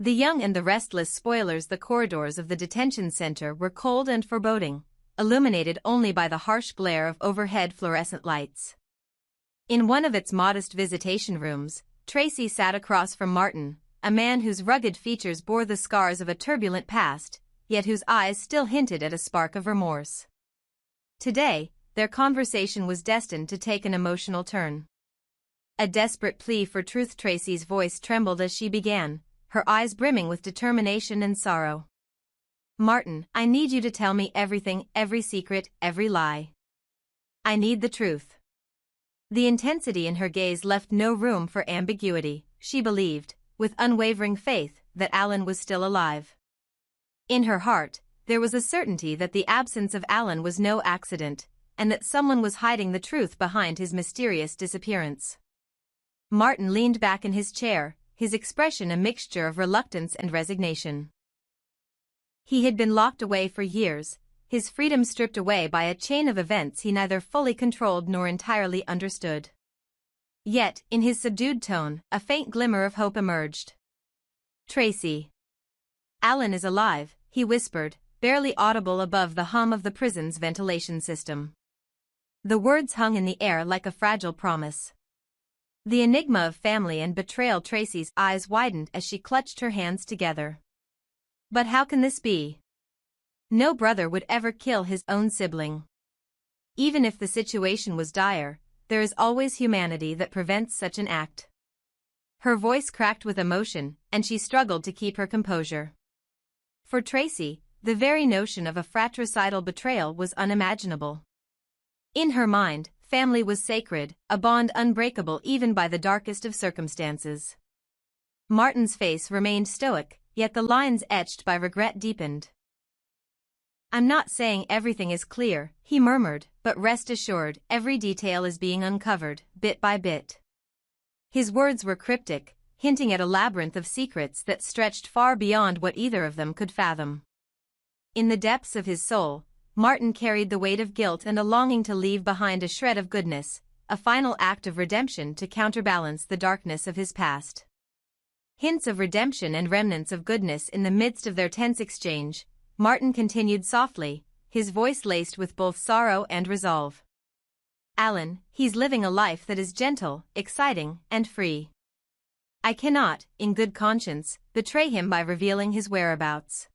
The young and the restless spoilers. The corridors of the detention center were cold and foreboding, illuminated only by the harsh glare of overhead fluorescent lights. In one of its modest visitation rooms, Traci sat across from Martin, a man whose rugged features bore the scars of a turbulent past, yet whose eyes still hinted at a spark of remorse. Today, their conversation was destined to take an emotional turn. A desperate plea for truth. Traci's voice trembled as she began, her eyes brimming with determination and sorrow. Martin, I need you to tell me everything, every secret, every lie. I need the truth. The intensity in her gaze left no room for ambiguity. She believed, with unwavering faith, that Alan was still alive. In her heart, there was a certainty that the absence of Alan was no accident, and that someone was hiding the truth behind his mysterious disappearance. Martin leaned back in his chair, his expression a mixture of reluctance and resignation. He had been locked away for years, his freedom stripped away by a chain of events he neither fully controlled nor entirely understood. Yet, in his subdued tone, a faint glimmer of hope emerged. Traci. Alan is alive, he whispered, barely audible above the hum of the prison's ventilation system. The words hung in the air like a fragile promise. The enigma of family and betrayal. Traci's eyes widened as she clutched her hands together. But how can this be? No brother would ever kill his own sibling. Even if the situation was dire, there is always humanity that prevents such an act. Her voice cracked with emotion, and she struggled to keep her composure. For Traci, the very notion of a fratricidal betrayal was unimaginable. In her mind, family was sacred, a bond unbreakable even by the darkest of circumstances. Martin's face remained stoic, yet the lines etched by regret deepened. I'm not saying everything is clear, he murmured, but rest assured, every detail is being uncovered, bit by bit. His words were cryptic, hinting at a labyrinth of secrets that stretched far beyond what either of them could fathom. In the depths of his soul, Martin carried the weight of guilt and a longing to leave behind a shred of goodness, a final act of redemption to counterbalance the darkness of his past. Hints of redemption and remnants of goodness in the midst of their tense exchange, Martin continued softly, his voice laced with both sorrow and resolve. Alan, he's living a life that is gentle, exciting, and free. I cannot, in good conscience, betray him by revealing his whereabouts.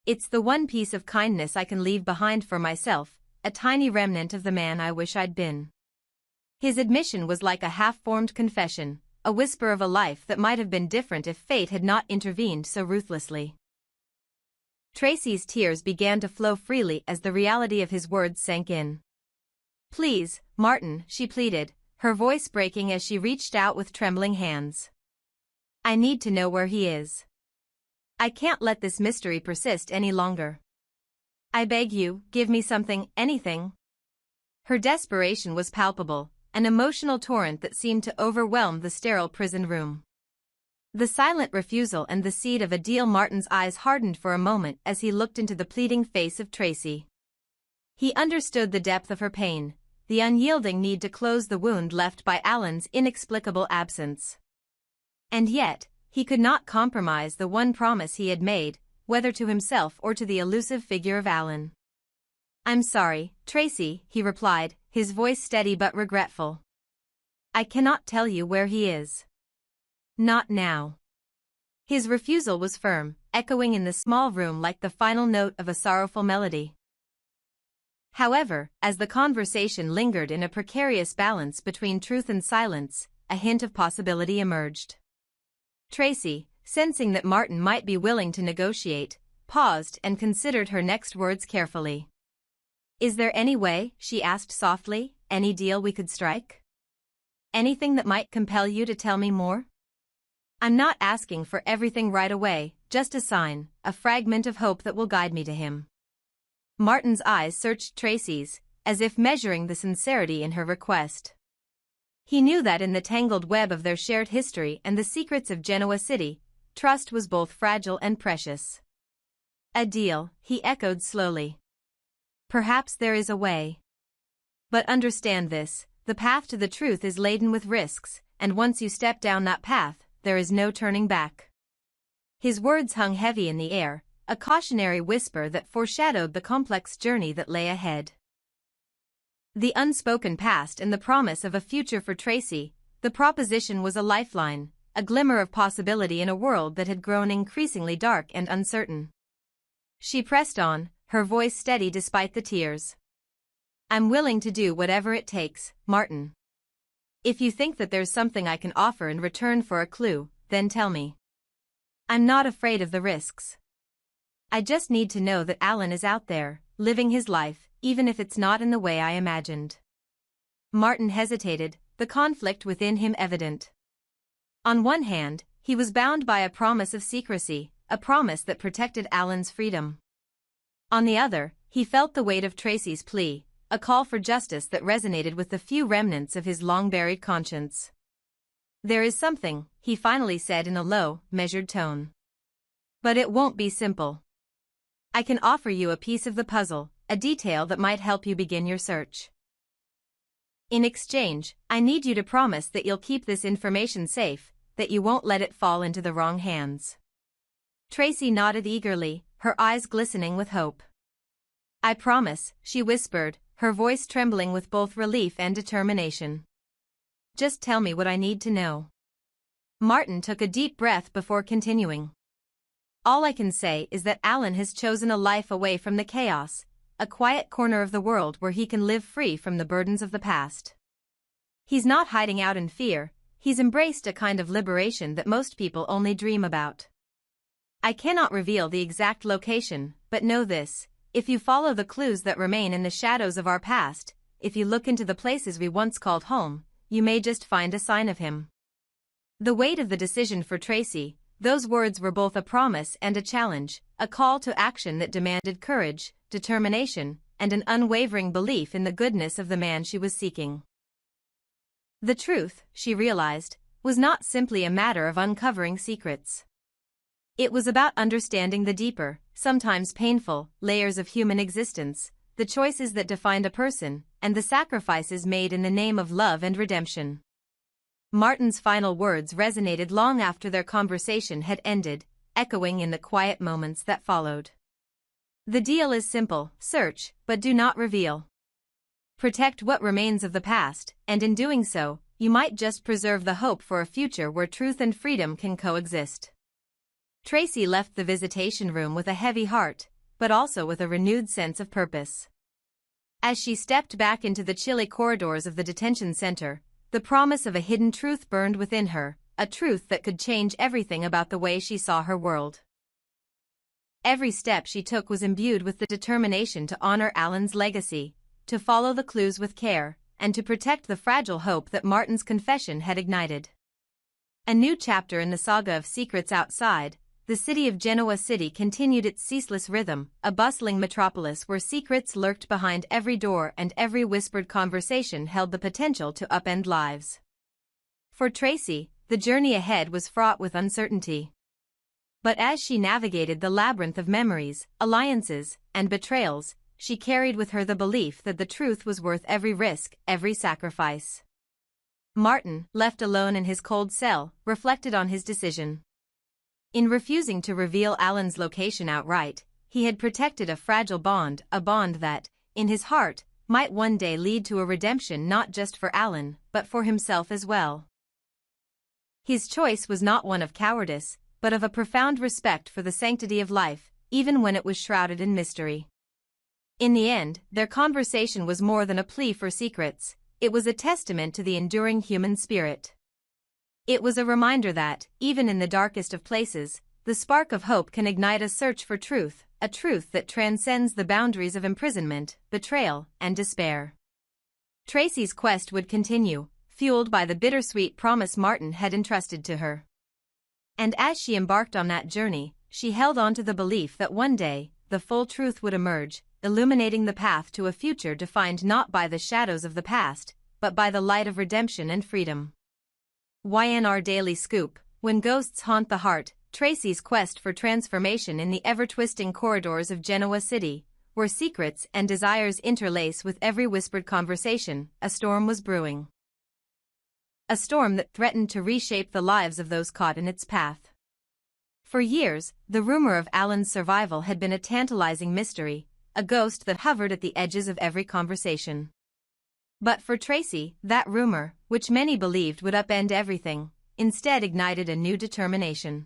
It's the one piece of kindness I can leave behind for myself, a tiny remnant of the man I wish I'd been. His admission was like a half-formed confession, a whisper of a life that might have been different if fate had not intervened so ruthlessly. Traci's tears began to flow freely as the reality of his words sank in. Please, Martin, she pleaded, her voice breaking as she reached out with trembling hands. I need to know where he is. I can't let this mystery persist any longer. I beg you, give me something, anything. Her desperation was palpable, an emotional torrent that seemed to overwhelm the sterile prison room. The silent refusal and the seed of a deal. Martin's eyes hardened for a moment as he looked into the pleading face of Traci. He understood the depth of her pain, the unyielding need to close the wound left by Alan's inexplicable absence. And yet, he could not compromise the one promise he had made, whether to himself or to the elusive figure of Alan. I'm sorry, Traci, he replied, his voice steady but regretful. I cannot tell you where he is. Not now. His refusal was firm, echoing in the small room like the final note of a sorrowful melody. However, as the conversation lingered in a precarious balance between truth and silence, a hint of possibility emerged. Traci, sensing that Martin might be willing to negotiate, paused and considered her next words carefully. Is there any way, she asked softly, any deal we could strike? Anything that might compel you to tell me more? I'm not asking for everything right away, just a sign, a fragment of hope that will guide me to him. Martin's eyes searched Traci's, as if measuring the sincerity in her request. He knew that in the tangled web of their shared history and the secrets of Genoa City, trust was both fragile and precious. A deal, he echoed slowly. Perhaps there is a way. But understand this, the path to the truth is laden with risks, and once you step down that path, there is no turning back. His words hung heavy in the air, a cautionary whisper that foreshadowed the complex journey that lay ahead. The unspoken past and the promise of a future for Traci, the proposition was a lifeline, a glimmer of possibility in a world that had grown increasingly dark and uncertain. She pressed on, her voice steady despite the tears. "I'm willing to do whatever it takes, Martin. If you think that there's something I can offer in return for a clue, then tell me. I'm not afraid of the risks. I just need to know that Alan is out there, living his life, even if it's not in the way I imagined." Martin hesitated, the conflict within him evident. On one hand, he was bound by a promise of secrecy, a promise that protected Alan's freedom. On the other, he felt the weight of Traci's plea, a call for justice that resonated with the few remnants of his long-buried conscience. "There is something," he finally said in a low, measured tone. "But it won't be simple. I can offer you a piece of the puzzle, a detail that might help you begin your search. In exchange, I need you to promise that you'll keep this information safe, that you won't let it fall into the wrong hands." Traci nodded eagerly, her eyes glistening with hope. "I promise," she whispered, her voice trembling with both relief and determination. "Just tell me what I need to know." Martin took a deep breath before continuing. "All I can say is that Alan has chosen a life away from the chaos, a quiet corner of the world where he can live free from the burdens of the past. He's not hiding out in fear, he's embraced a kind of liberation that most people only dream about. I cannot reveal the exact location, but know this: if you follow the clues that remain in the shadows of our past, if you look into the places we once called home, you may just find a sign of him." The weight of the decision for Traci, those words were both a promise and a challenge, a call to action that demanded courage, determination, and an unwavering belief in the goodness of the man she was seeking. The truth, she realized, was not simply a matter of uncovering secrets. It was about understanding the deeper, sometimes painful, layers of human existence, the choices that defined a person, and the sacrifices made in the name of love and redemption. Martin's final words resonated long after their conversation had ended, echoing in the quiet moments that followed. "The deal is simple: search, but do not reveal. Protect what remains of the past, and in doing so, you might just preserve the hope for a future where truth and freedom can coexist." Traci left the visitation room with a heavy heart, but also with a renewed sense of purpose. As she stepped back into the chilly corridors of the detention center, the promise of a hidden truth burned within her, a truth that could change everything about the way she saw her world. Every step she took was imbued with the determination to honor Alan's legacy, to follow the clues with care, and to protect the fragile hope that Martin's confession had ignited. A new chapter in the saga of secrets outside, the city of Genoa City continued its ceaseless rhythm, a bustling metropolis where secrets lurked behind every door and every whispered conversation held the potential to upend lives. For Traci, the journey ahead was fraught with uncertainty. But as she navigated the labyrinth of memories, alliances, and betrayals, she carried with her the belief that the truth was worth every risk, every sacrifice. Martin, left alone in his cold cell, reflected on his decision. In refusing to reveal Alan's location outright, he had protected a fragile bond, a bond that, in his heart, might one day lead to a redemption not just for Alan, but for himself as well. His choice was not one of cowardice, but of a profound respect for the sanctity of life, even when it was shrouded in mystery. In the end, their conversation was more than a plea for secrets, it was a testament to the enduring human spirit. It was a reminder that, even in the darkest of places, the spark of hope can ignite a search for truth, a truth that transcends the boundaries of imprisonment, betrayal, and despair. Traci's quest would continue, fueled by the bittersweet promise Martin had entrusted to her. And as she embarked on that journey, she held on to the belief that one day, the full truth would emerge, illuminating the path to a future defined not by the shadows of the past, but by the light of redemption and freedom. YNR Daily Scoop: when ghosts haunt the heart, Traci's quest for transformation in the ever-twisting corridors of Genoa City, where secrets and desires interlace with every whispered conversation, a storm was brewing. A storm that threatened to reshape the lives of those caught in its path. For years, the rumor of Alan's survival had been a tantalizing mystery, a ghost that hovered at the edges of every conversation. But for Traci, that rumor, which many believed would upend everything, instead ignited a new determination.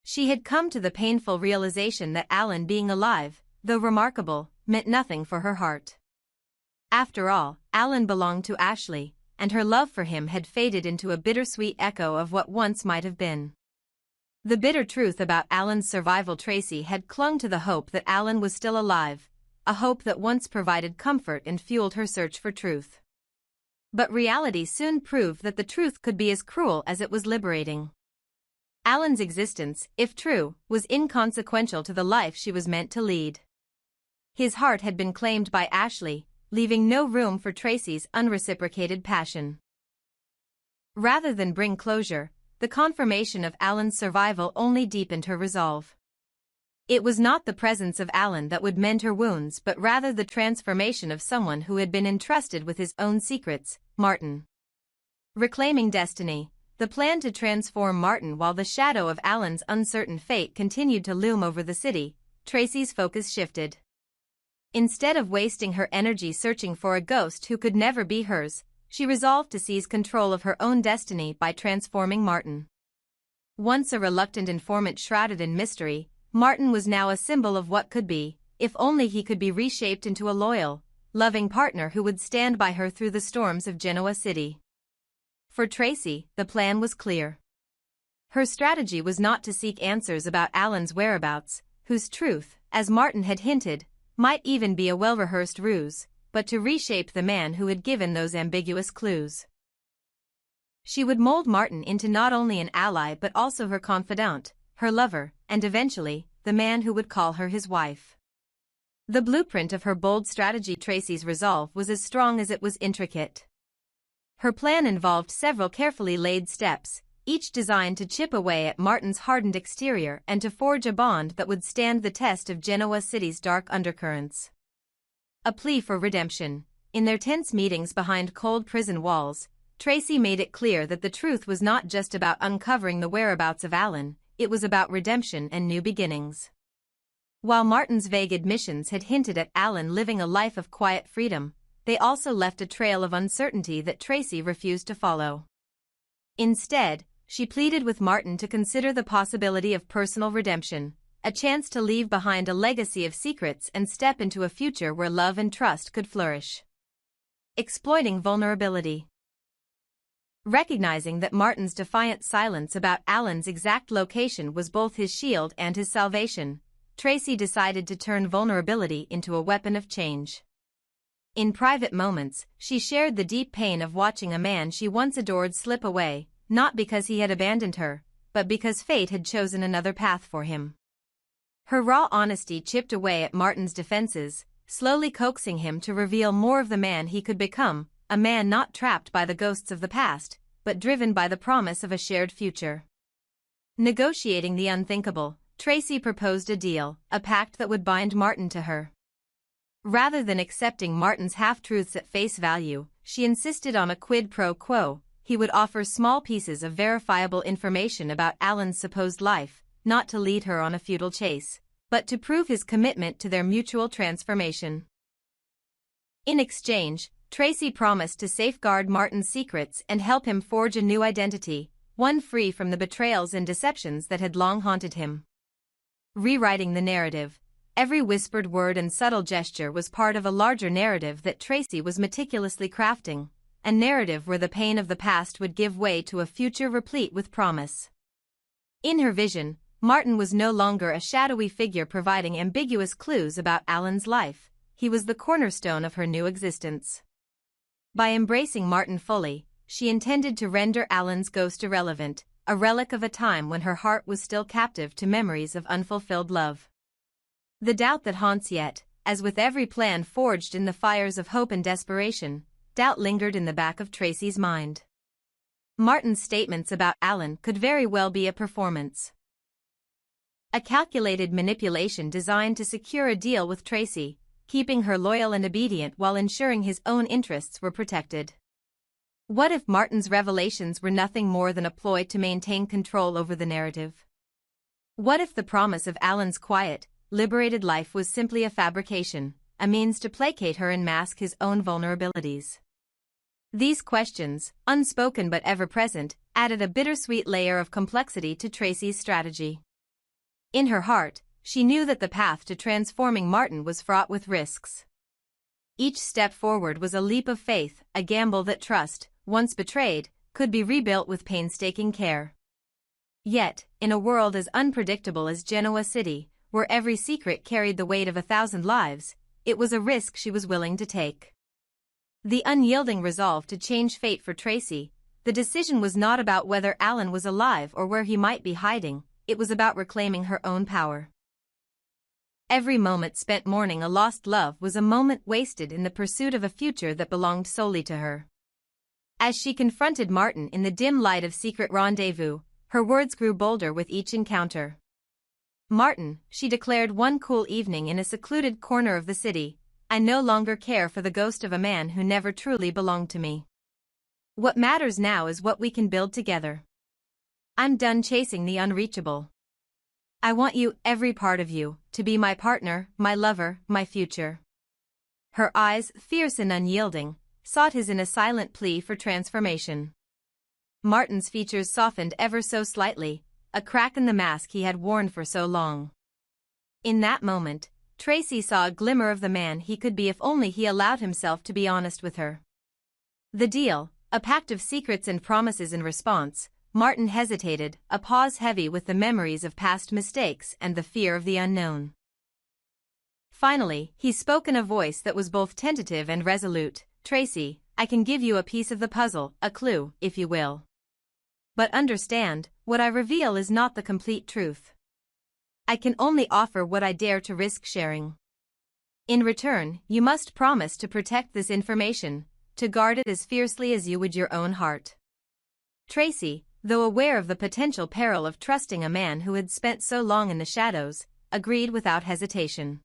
She had come to the painful realization that Alan being alive, though remarkable, meant nothing for her heart. After all, Alan belonged to Ashley, and her love for him had faded into a bittersweet echo of what once might have been. The bitter truth about Alan's survival. Traci had clung to the hope that Alan was still alive, a hope that once provided comfort and fueled her search for truth. But reality soon proved that the truth could be as cruel as it was liberating. Alan's existence, if true, was inconsequential to the life she was meant to lead. His heart had been claimed by Ashley, leaving no room for Traci's unreciprocated passion. Rather than bring closure, the confirmation of Alan's survival only deepened her resolve. It was not the presence of Alan that would mend her wounds, but rather the transformation of someone who had been entrusted with his own secrets, Martin. Reclaiming destiny, the plan to transform Martin. While the shadow of Alan's uncertain fate continued to loom over the city, Traci's focus shifted. Instead of wasting her energy searching for a ghost who could never be hers, she resolved to seize control of her own destiny by transforming Martin. Once a reluctant informant shrouded in mystery, Martin was now a symbol of what could be, if only he could be reshaped into a loyal, loving partner who would stand by her through the storms of Genoa City. For Traci, the plan was clear. Her strategy was not to seek answers about Alan's whereabouts, whose truth, as Martin had hinted, might even be a well-rehearsed ruse, but to reshape the man who had given those ambiguous clues. She would mold Martin into not only an ally but also her confidant, her lover, and eventually, the man who would call her his wife. The blueprint of her bold strategy. Traci's resolve was as strong as it was intricate. Her plan involved several carefully laid steps, each designed to chip away at Martin's hardened exterior and to forge a bond that would stand the test of Genoa City's dark undercurrents. A plea for redemption. In their tense meetings behind cold prison walls, Traci made it clear that the truth was not just about uncovering the whereabouts of Alan, it was about redemption and new beginnings. While Martin's vague admissions had hinted at Alan living a life of quiet freedom, they also left a trail of uncertainty that Traci refused to follow. Instead, she pleaded with Martin to consider the possibility of personal redemption, a chance to leave behind a legacy of secrets and step into a future where love and trust could flourish. Exploiting vulnerability. Recognizing that Martin's defiant silence about Alan's exact location was both his shield and his salvation, Traci decided to turn vulnerability into a weapon of change. In private moments, she shared the deep pain of watching a man she once adored slip away, not because he had abandoned her, but because fate had chosen another path for him. Her raw honesty chipped away at Martin's defenses, slowly coaxing him to reveal more of the man he could become, a man not trapped by the ghosts of the past, but driven by the promise of a shared future. Negotiating the unthinkable, Traci proposed a deal, a pact that would bind Martin to her. Rather than accepting Martin's half-truths at face value, she insisted on a quid pro quo. He would offer small pieces of verifiable information about Alan's supposed life, not to lead her on a futile chase, but to prove his commitment to their mutual transformation. In exchange, Traci promised to safeguard Martin's secrets and help him forge a new identity, one free from the betrayals and deceptions that had long haunted him. Rewriting the narrative. Every whispered word and subtle gesture was part of a larger narrative that Traci was meticulously crafting, a narrative where the pain of the past would give way to a future replete with promise. In her vision, Martin was no longer a shadowy figure providing ambiguous clues about Alan's life. He was the cornerstone of her new existence. By embracing Martin fully, she intended to render Alan's ghost irrelevant, a relic of a time when her heart was still captive to memories of unfulfilled love. The doubt that haunts yet, as with every plan forged in the fires of hope and desperation, doubt lingered in the back of Traci's mind. Martin's statements about Alan could very well be a performance. A calculated manipulation designed to secure a deal with Traci, keeping her loyal and obedient while ensuring his own interests were protected. What if Martin's revelations were nothing more than a ploy to maintain control over the narrative? What if the promise of Alan's quiet, liberated life was simply a fabrication, a means to placate her and mask his own vulnerabilities? These questions, unspoken but ever-present, added a bittersweet layer of complexity to Traci's strategy. In her heart, she knew that the path to transforming Martin was fraught with risks. Each step forward was a leap of faith, a gamble that trust, once betrayed, could be rebuilt with painstaking care. Yet, in a world as unpredictable as Genoa City, where every secret carried the weight of 1,000 lives, it was a risk she was willing to take. The unyielding resolve to change fate for Traci, the decision was not about whether Alan was alive or where he might be hiding, it was about reclaiming her own power. Every moment spent mourning a lost love was a moment wasted in the pursuit of a future that belonged solely to her. As she confronted Martin in the dim light of secret rendezvous, her words grew bolder with each encounter. "Martin," she declared one cool evening in a secluded corner of the city, "I no longer care for the ghost of a man who never truly belonged to me. What matters now is what we can build together. I'm done chasing the unreachable. I want you, every part of you, to be my partner, my lover, my future." Her eyes, fierce and unyielding, sought his in a silent plea for transformation. Martin's features softened ever so slightly, a crack in the mask he had worn for so long. In that moment, Traci saw a glimmer of the man he could be if only he allowed himself to be honest with her. The deal, a pact of secrets and promises. In response, Martin hesitated, a pause heavy with the memories of past mistakes and the fear of the unknown. Finally, he spoke in a voice that was both tentative and resolute. "Traci, I can give you a piece of the puzzle, a clue, if you will. But understand, what I reveal is not the complete truth. I can only offer what I dare to risk sharing. In return, you must promise to protect this information, to guard it as fiercely as you would your own heart." Traci, though aware of the potential peril of trusting a man who had spent so long in the shadows, agreed without hesitation.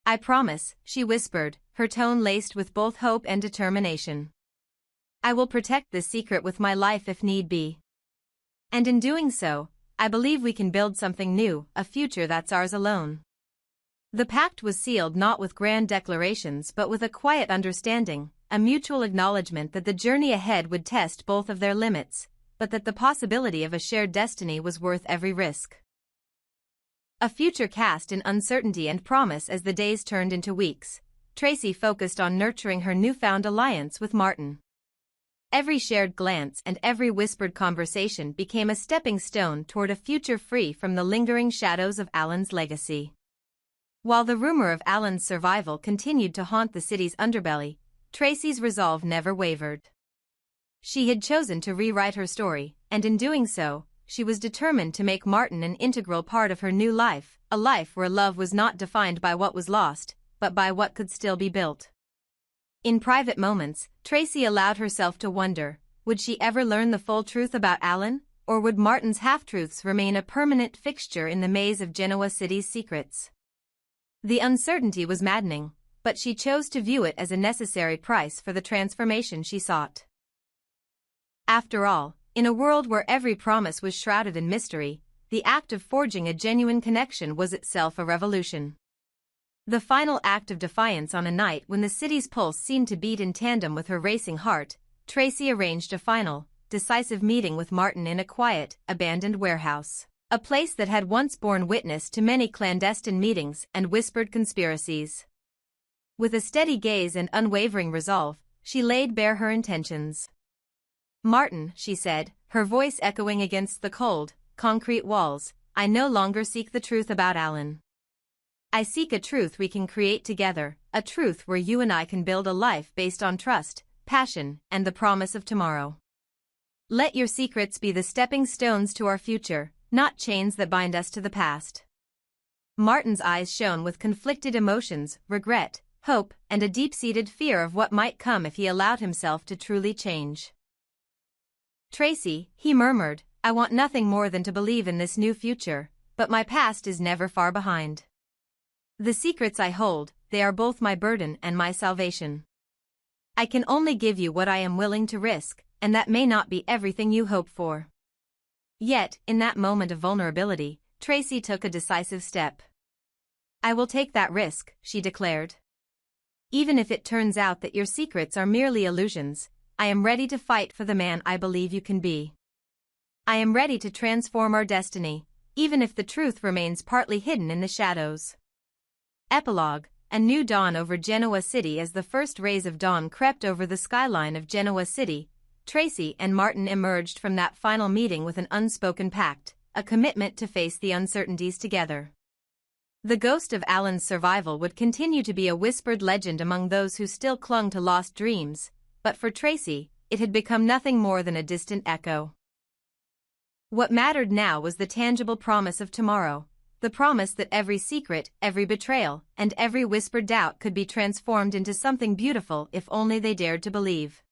"I promise," she whispered, her tone laced with both hope and determination. "I will protect this secret with my life if need be. And in doing so, I believe we can build something new, a future that's ours alone." The pact was sealed not with grand declarations but with a quiet understanding, a mutual acknowledgement that the journey ahead would test both of their limits, but that the possibility of a shared destiny was worth every risk. A future cast in uncertainty and promise. As the days turned into weeks, Traci focused on nurturing her newfound alliance with Martin. Every shared glance and every whispered conversation became a stepping stone toward a future free from the lingering shadows of Alan's legacy. While the rumor of Alan's survival continued to haunt the city's underbelly, Traci's resolve never wavered. She had chosen to rewrite her story, and in doing so, she was determined to make Martin an integral part of her new life, a life where love was not defined by what was lost, but by what could still be built. In private moments, Traci allowed herself to wonder, would she ever learn the full truth about Alan, or would Martin's half-truths remain a permanent fixture in the maze of Genoa City's secrets? The uncertainty was maddening, but she chose to view it as a necessary price for the transformation she sought. After all, in a world where every promise was shrouded in mystery, the act of forging a genuine connection was itself a revolution. The final act of defiance on a night when the city's pulse seemed to beat in tandem with her racing heart, Traci arranged a final, decisive meeting with Martin in a quiet, abandoned warehouse, a place that had once borne witness to many clandestine meetings and whispered conspiracies. With a steady gaze and unwavering resolve, she laid bare her intentions. "Martin," she said, her voice echoing against the cold, concrete walls, "I no longer seek the truth about Alan. I seek a truth we can create together, a truth where you and I can build a life based on trust, passion, and the promise of tomorrow. Let your secrets be the stepping stones to our future, not chains that bind us to the past." Martin's eyes shone with conflicted emotions, regret, hope, and a deep-seated fear of what might come if he allowed himself to truly change. "Traci," he murmured, "I want nothing more than to believe in this new future, but my past is never far behind. The secrets I hold, they are both my burden and my salvation. I can only give you what I am willing to risk, and that may not be everything you hope for." Yet, in that moment of vulnerability, Traci took a decisive step. "I will take that risk," she declared. "Even if it turns out that your secrets are merely illusions, I am ready to fight for the man I believe you can be. I am ready to transform our destiny, even if the truth remains partly hidden in the shadows." Epilogue: A new dawn over Genoa City. As the first rays of dawn crept over the skyline of Genoa City, Traci and Martin emerged from that final meeting with an unspoken pact, a commitment to face the uncertainties together. The ghost of Alan's survival would continue to be a whispered legend among those who still clung to lost dreams, but for Traci, it had become nothing more than a distant echo. What mattered now was the tangible promise of tomorrow, the promise that every secret, every betrayal, and every whispered doubt could be transformed into something beautiful if only they dared to believe.